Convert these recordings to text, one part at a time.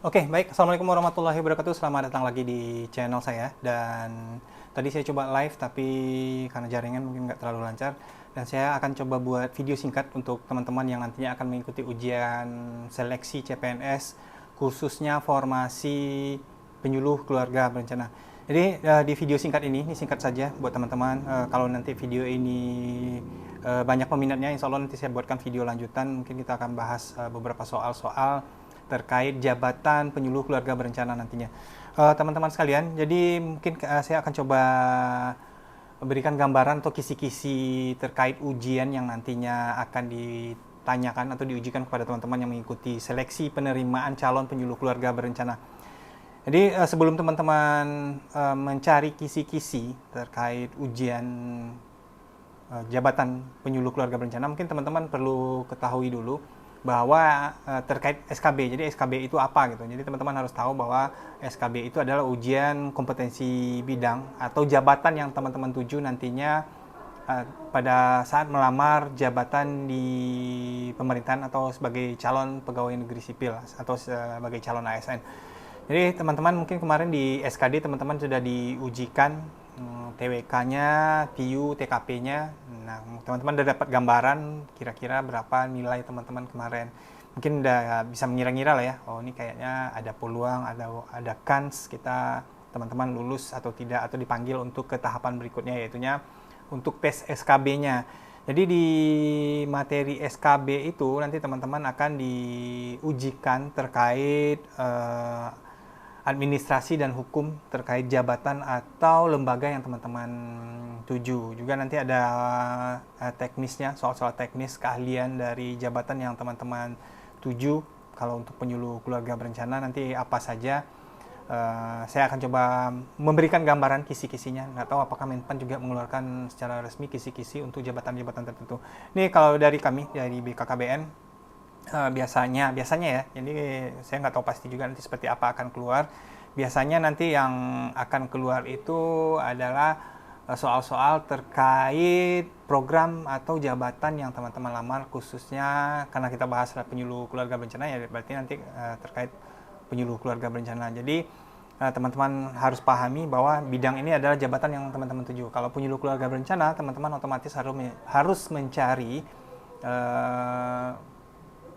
Oke, baik. Assalamualaikum warahmatullahi wabarakatuh. Selamat datang lagi di channel saya. Dan tadi saya coba live, tapi karena jaringan mungkin nggak terlalu lancar. Dan saya akan coba buat video singkat untuk teman-teman yang nantinya akan mengikuti ujian seleksi CPNS, khususnya formasi penyuluh keluarga berencana. Jadi di video singkat ini singkat saja buat teman-teman. Kalau nanti video ini banyak peminatnya, insya Allah nanti saya buatkan video lanjutan. Mungkin kita akan bahas beberapa soal-soal terkait jabatan penyuluh keluarga berencana nantinya. Teman-teman sekalian, jadi mungkin saya akan coba berikan gambaran atau kisi-kisi terkait ujian yang nantinya akan ditanyakan atau diujikan kepada teman-teman yang mengikuti seleksi penerimaan calon penyuluh keluarga berencana. Jadi sebelum teman-teman mencari kisi-kisi terkait ujian jabatan penyuluh keluarga berencana, mungkin teman-teman perlu ketahui dulu bahwa terkait SKB. Jadi SKB itu apa gitu. Jadi teman-teman harus tahu bahwa SKB itu adalah ujian kompetensi bidang atau jabatan yang teman-teman tuju nantinya pada saat melamar jabatan di pemerintahan atau sebagai calon pegawai negeri sipil atau sebagai calon ASN. Jadi teman-teman mungkin kemarin di SKD teman-teman sudah diujikan TWK-nya, TIU, TKP-nya. Nah, teman-teman udah dapat gambaran kira-kira berapa nilai teman-teman kemarin. Mungkin udah bisa mengira-ngira lah ya. Oh, ini kayaknya ada peluang, ada kans kita teman-teman lulus atau tidak, atau dipanggil untuk ke tahapan berikutnya, yaitunya untuk tes SKB-nya. Jadi di materi SKB itu nanti teman-teman akan diujikan terkait administrasi dan hukum terkait jabatan atau lembaga yang teman-teman tuju. Juga nanti ada teknisnya, soal-soal teknis keahlian dari jabatan yang teman-teman tuju. Kalau untuk penyuluh keluarga berencana nanti apa saja, saya akan coba memberikan gambaran kisi-kisinya. Nggak tahu apakah Menpan juga mengeluarkan secara resmi kisi-kisi untuk jabatan-jabatan tertentu. Ini kalau dari kami, dari BKKBN, biasanya ya, jadi saya nggak tahu pasti juga nanti seperti apa akan keluar. Biasanya nanti yang akan keluar itu adalah soal-soal terkait program atau jabatan yang teman-teman lamar, khususnya karena kita bahas penyuluh keluarga berencana ya, berarti nanti terkait penyuluh keluarga berencana. Jadi teman-teman harus pahami bahwa bidang ini adalah jabatan yang teman-teman tuju. Kalau penyuluh keluarga berencana, teman-teman otomatis harus mencari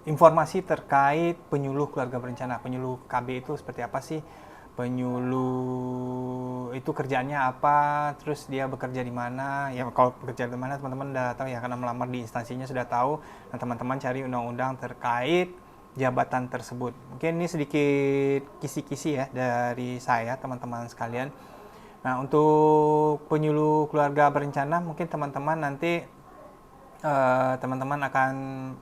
informasi terkait penyuluh keluarga berencana. Penyuluh KB itu seperti apa sih? Penyuluh itu kerjaannya apa? Terus dia bekerja di mana? Ya kalau bekerja di mana teman-teman udah tahu ya, karena melamar di instansinya sudah tahu. Dan teman-teman cari undang-undang terkait jabatan tersebut. Mungkin ini sedikit kisi-kisi ya dari saya, teman-teman sekalian. Nah, untuk penyuluh keluarga berencana mungkin teman-teman nanti teman-teman akan,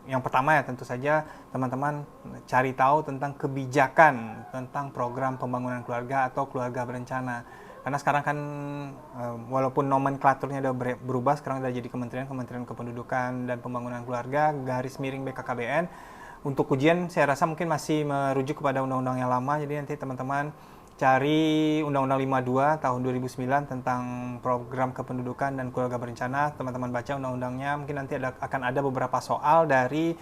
yang pertama ya tentu saja teman-teman cari tahu tentang kebijakan tentang program pembangunan keluarga atau keluarga berencana. Karena sekarang kan walaupun nomenklaturnya udah berubah, sekarang udah jadi Kementerian Kependudukan dan Pembangunan Keluarga garis miring BKKBN. Untuk ujian saya rasa mungkin masih merujuk kepada undang-undang yang lama, jadi nanti teman-teman cari Undang-Undang 52 tahun 2009 tentang program kependudukan dan keluarga berencana. Teman-teman baca undang-undangnya, mungkin nanti akan ada beberapa soal dari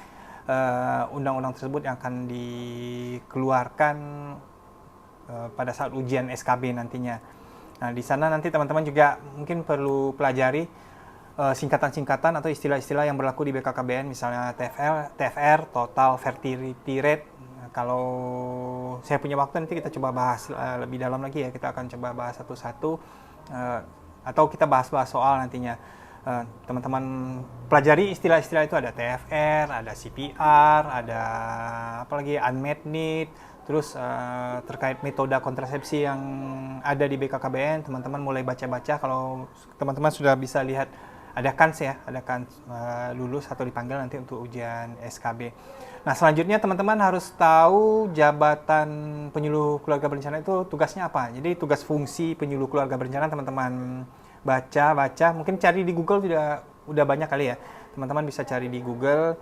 undang-undang tersebut yang akan dikeluarkan pada saat ujian SKB nantinya. Nah, di sana nanti teman-teman juga mungkin perlu pelajari singkatan-singkatan atau istilah-istilah yang berlaku di BKKBN, misalnya TFR, Total Fertility Rate. Kalau saya punya waktu nanti kita coba bahas lebih dalam lagi ya, kita akan coba bahas satu-satu atau kita bahas-bahas soal nantinya. Teman-teman pelajari istilah-istilah itu, ada TFR, ada CPR, ada apalagi unmet need, terus terkait metode kontrasepsi yang ada di BKKBN, teman-teman mulai baca-baca. Kalau teman-teman sudah bisa lihat ada kans lulus atau dipanggil nanti untuk ujian SKB. Nah, selanjutnya teman-teman harus tahu jabatan penyuluh keluarga berencana itu tugasnya apa. Jadi tugas fungsi penyuluh keluarga berencana teman-teman baca, mungkin cari di Google udah banyak kali ya. Teman-teman bisa cari di Google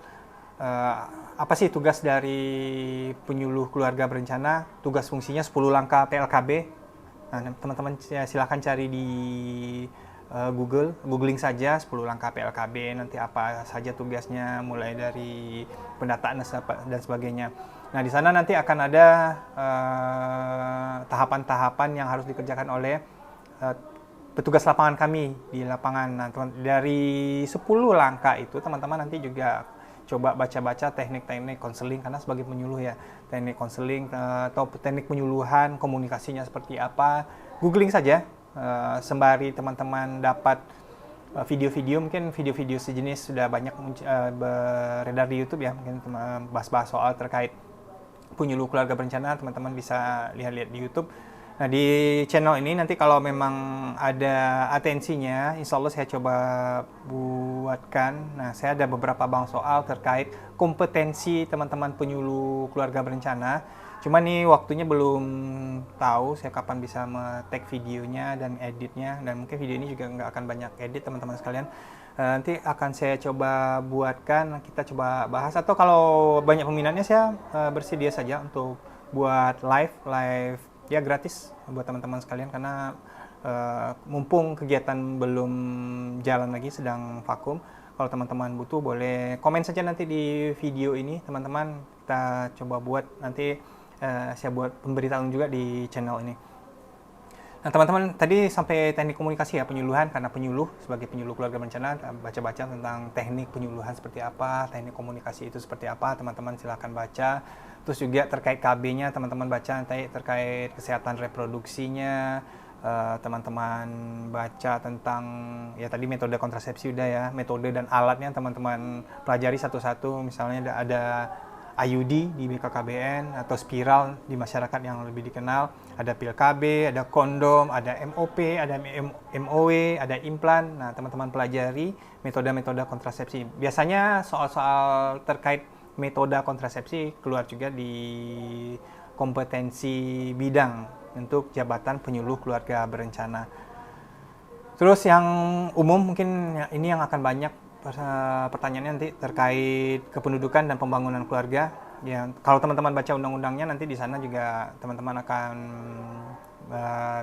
apa sih tugas dari penyuluh keluarga berencana, tugas fungsinya 10 langkah PLKB. Nah, teman-teman silahkan cari di googling saja 10 langkah PLKB, nanti apa saja tugasnya, mulai dari pendataan dan sebagainya. Nah, di sana nanti akan ada tahapan-tahapan yang harus dikerjakan oleh uh, petugas lapangan kami di lapangan. Nah, dari 10 langkah itu teman-teman nanti juga coba baca-baca teknik-teknik konseling, karena sebagai penyuluh ya, teknik konseling atau teknik penyuluhan, komunikasinya seperti apa. Googling saja sembari teman-teman dapat video-video, mungkin video-video sejenis sudah banyak beredar di YouTube ya, mungkin bahas-bahas soal terkait penyuluh keluarga berencana, teman-teman bisa lihat-lihat di YouTube. Nah, di channel ini nanti kalau memang ada atensinya, insya Allah saya coba buatkan. Nah, saya ada beberapa bang soal terkait kompetensi teman-teman penyuluh keluarga berencana. Cuma nih waktunya belum tahu saya kapan bisa nge-tag videonya dan editnya. Dan mungkin video ini juga nggak akan banyak edit teman-teman sekalian. Nanti akan saya coba buatkan, kita coba bahas. Atau kalau banyak peminatnya saya bersedia saja untuk buat live ya gratis buat teman-teman sekalian, karena mumpung kegiatan belum jalan lagi, sedang vakum. Kalau teman-teman butuh boleh komen saja nanti di video ini teman-teman, kita coba buat nanti saya buat pemberitahuan juga di channel ini. Nah teman-teman, tadi sampai teknik komunikasi ya, penyuluhan, karena penyuluh sebagai penyuluh keluarga berencana baca-baca tentang teknik penyuluhan seperti apa, teknik komunikasi itu seperti apa, teman-teman silahkan baca. Terus juga terkait KB-nya teman-teman baca, nanti terkait kesehatan reproduksinya, teman-teman baca tentang ya tadi metode kontrasepsi udah ya, metode dan alatnya teman-teman pelajari satu-satu. Misalnya ada IUD di BKKBN atau spiral di masyarakat yang lebih dikenal, ada pil KB, ada kondom, ada MOP, ada MOW, ada implan. Nah, teman-teman pelajari metode-metode kontrasepsi. Biasanya soal-soal terkait metode kontrasepsi keluar juga di kompetensi bidang untuk jabatan penyuluh keluarga berencana. Terus yang umum mungkin ini yang akan banyak pertanyaannya nanti terkait kependudukan dan pembangunan keluarga. Ya, kalau teman-teman baca undang-undangnya nanti di sana juga teman-teman akan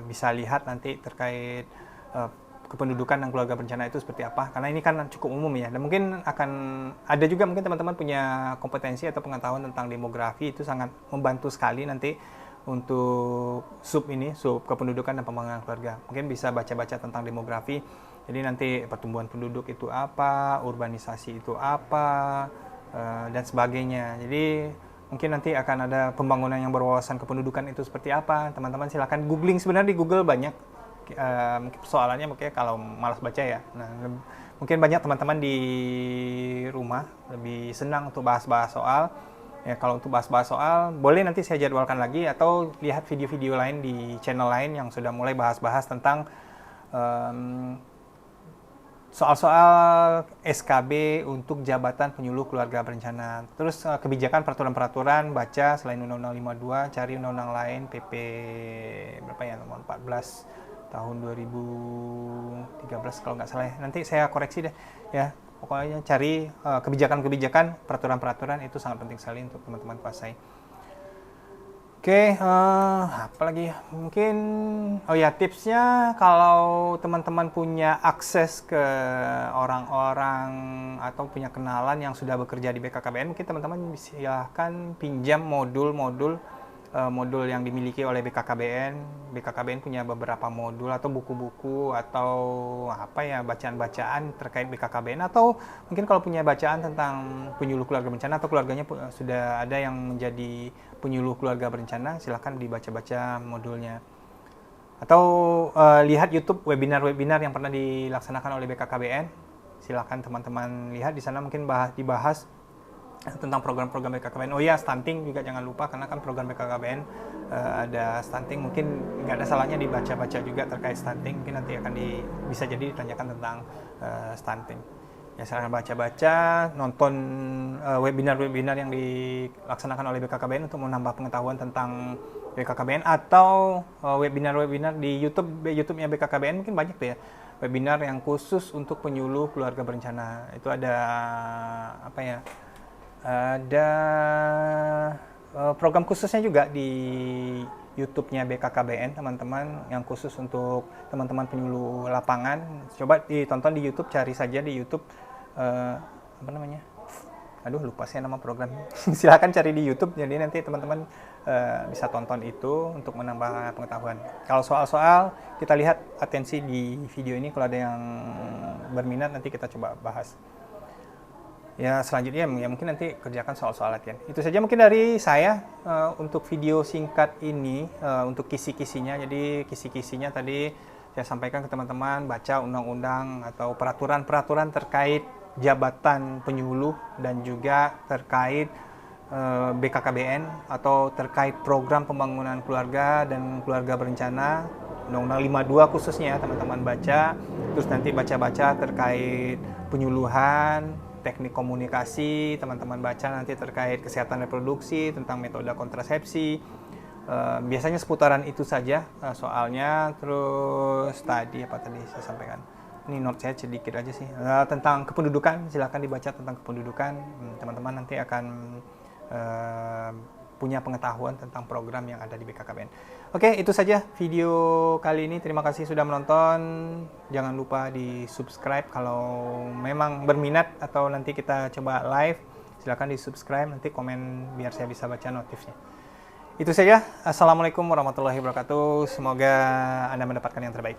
bisa lihat nanti terkait kependudukan dan keluarga berencana itu seperti apa. Karena ini kan cukup umum ya. Dan mungkin akan ada juga mungkin teman-teman punya kompetensi atau pengetahuan tentang demografi, itu sangat membantu sekali nanti untuk sub kependudukan dan pembangunan keluarga. Mungkin bisa baca-baca tentang demografi. Jadi nanti pertumbuhan penduduk itu apa, urbanisasi itu apa, dan sebagainya. Jadi mungkin nanti akan ada pembangunan yang berwawasan kependudukan itu seperti apa. Teman-teman silakan googling, sebenarnya di Google banyak. Mungkin persoalannya mungkin kalau malas baca ya. Nah, mungkin banyak teman-teman di rumah lebih senang untuk bahas-bahas soal. Ya, kalau untuk bahas-bahas soal, boleh nanti saya jadwalkan lagi atau lihat video-video lain di channel lain yang sudah mulai bahas-bahas tentang soal-soal SKB untuk jabatan penyuluh keluarga berencana. Terus kebijakan peraturan-peraturan, baca selain Undang-Undang 52, cari undang-undang lain, PP berapa ya, nomor 14 tahun 2013 kalau nggak salah ya. Nanti saya koreksi deh ya. Pokoknya cari kebijakan-kebijakan, peraturan-peraturan itu sangat penting sekali untuk teman-teman kuasai. Oke, apa lagi ya? Mungkin, tipsnya kalau teman-teman punya akses ke orang-orang atau punya kenalan yang sudah bekerja di BKKBN, mungkin teman-teman silahkan pinjam modul yang dimiliki oleh BKKBN. BKKBN punya beberapa modul atau buku-buku atau bacaan-bacaan terkait BKKBN, atau mungkin kalau punya bacaan tentang penyuluh keluarga berencana atau keluarganya sudah ada yang menjadi penyuluh keluarga berencana, silahkan dibaca-baca modulnya. Atau lihat YouTube webinar-webinar yang pernah dilaksanakan oleh BKKBN. Silahkan teman-teman lihat di sana, mungkin dibahas tentang program-program BKKBN. Oh ya, stunting juga jangan lupa, karena kan program BKKBN ada stunting. Mungkin nggak ada salahnya dibaca-baca juga terkait stunting. Mungkin nanti akan bisa jadi ditanyakan tentang stunting. Ya, silahkan baca-baca, nonton webinar-webinar yang dilaksanakan oleh BKKBN untuk menambah pengetahuan tentang BKKBN, atau webinar-webinar di YouTube-nya BKKBN. Mungkin banyak tuh ya webinar yang khusus untuk penyuluh keluarga berencana. Itu ada ada program khususnya juga di YouTube-nya BKKBN, teman-teman, yang khusus untuk teman-teman penyuluh lapangan. Coba ditonton di YouTube, cari saja di YouTube aduh lupa saya nama program. Silahkan cari di YouTube, jadi nanti teman-teman bisa tonton itu untuk menambah pengetahuan. Kalau soal-soal kita lihat atensi di video ini, kalau ada yang berminat nanti kita coba bahas. Ya selanjutnya ya mungkin nanti kerjakan soal-soal latihan. Itu saja mungkin dari saya untuk video singkat ini, untuk kisi-kisinya. Jadi kisi-kisinya tadi saya sampaikan ke teman-teman, baca undang-undang atau peraturan-peraturan terkait jabatan penyuluh dan juga terkait BKKBN atau terkait program pembangunan keluarga dan keluarga berencana, Undang-Undang 52 khususnya teman-teman baca. Terus nanti baca-baca terkait penyuluhan, teknik komunikasi, teman-teman baca nanti terkait kesehatan reproduksi, tentang metode kontrasepsi. Biasanya seputaran itu saja soalnya. Terus tadi apa tadi saya sampaikan? Ini note saya sedikit aja sih. Tentang kependudukan, silakan dibaca tentang kependudukan. Teman-teman nanti akan punya pengetahuan tentang program yang ada di BKKBN. Oke, itu saja video kali ini. Terima kasih sudah menonton. Jangan lupa di subscribe kalau memang berminat atau nanti kita coba live. Silakan di subscribe, nanti komen biar saya bisa baca notifnya. Itu saja. Assalamualaikum warahmatullahi wabarakatuh. Semoga Anda mendapatkan yang terbaik.